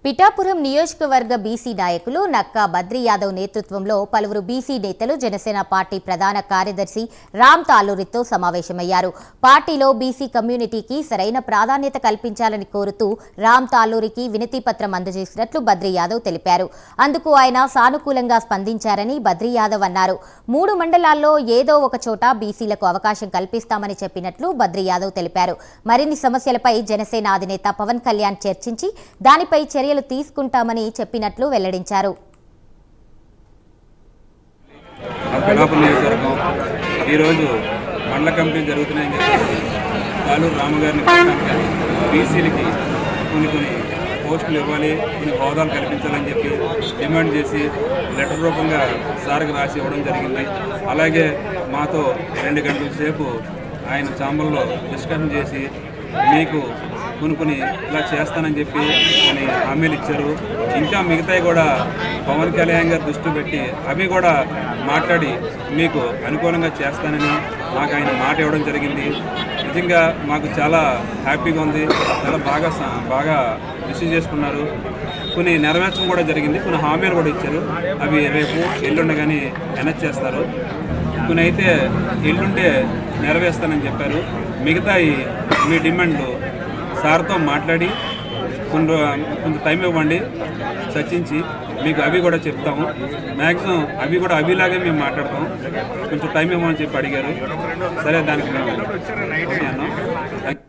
పిఠాపురం నియోజకవర్గ బీసీ నాయకులు నక్కా బద్రీ యాదవ్ నేతృత్వంలో పలువురు బీసీ నేతలు జనసేన పార్టీ ప్రధాన కార్యదర్శి రామ్ తాలూరితో సమావేశమయ్యారు. పార్టీలో బీసీ కమ్యూనిటీకి సరైన ప్రాధాన్యత కల్పించాలని కోరుతూ రామ్ తాలూరికి వినతి పత్రం అందజేసినట్లు బద్రీ యాదవ్ తెలిపారు. అందుకు ఆయన సానుకూలంగా స్పందించారని బద్రీ యాదవ్ అన్నారు. 3 మండలాల్లో ఏదో ఒక చోట బీసీలకు అవకాశం కల్పిస్తామని చెప్పినట్లు బద్రీ యాదవ్ తెలిపారు. మరిన్ని సమస్యలపై జనసేన అధినేత పవన్ కళ్యాణ్ చర్చించి దానిపై చర్యలు తీసుకుంటామని చెప్పినట్లు వెల్లడించారు. ఈరోజు మండల కమిటీ జరుగుతున్నాయని చెప్పి తాలూరు రామగారిని బీసీలకి కొన్ని పోస్టులు ఇవ్వాలి, కొన్ని హోదాలు కల్పించాలని చెప్పి డిమాండ్ చేసి లెటర్ రూపంగా సార్కి రాసి ఇవ్వడం జరిగింది. అలాగే మాతో 2 గంటల సేపు ఆయన ఛాంబర్లో డిస్కషన్ చేసి మీకు కొన్ని ఇలా చేస్తానని చెప్పి కొన్ని హామీలు ఇచ్చారు. ఇంకా మిగతాయి కూడా పవన్ కళ్యాణ్ గారు దృష్టి పెట్టి అవి కూడా మాట్లాడి మీకు అనుకూలంగా చేస్తానని మాకు ఆయన మాట ఇవ్వడం జరిగింది. నిజంగా మాకు చాలా హ్యాపీగా ఉంది. చాలా బాగా రిసీవ్ చేసుకున్నారు. కొన్ని నెరవేర్చడం కూడా జరిగింది. కొన్ని హామీలు కూడా ఇచ్చారు. అవి రేపు ఎల్లుండి కానీ అనౌన్స్ చేస్తారు. కొన్ని అయితే ఎల్లుంటే నెరవేర్స్తానని చెప్పారు. మిగతా మీ డిమాండ్లు సార్తో మాట్లాడి కొంత టైం ఇవ్వండి, చర్చించి మీకు అవి కూడా చెప్తాము. మ్యాక్సిమం అవి కూడా అవిలాగే మేము మాట్లాడతాం. కొంచెం టైం ఇవ్వమని చెప్పి అడిగారు. సరే దానికి మేము అన్నాం.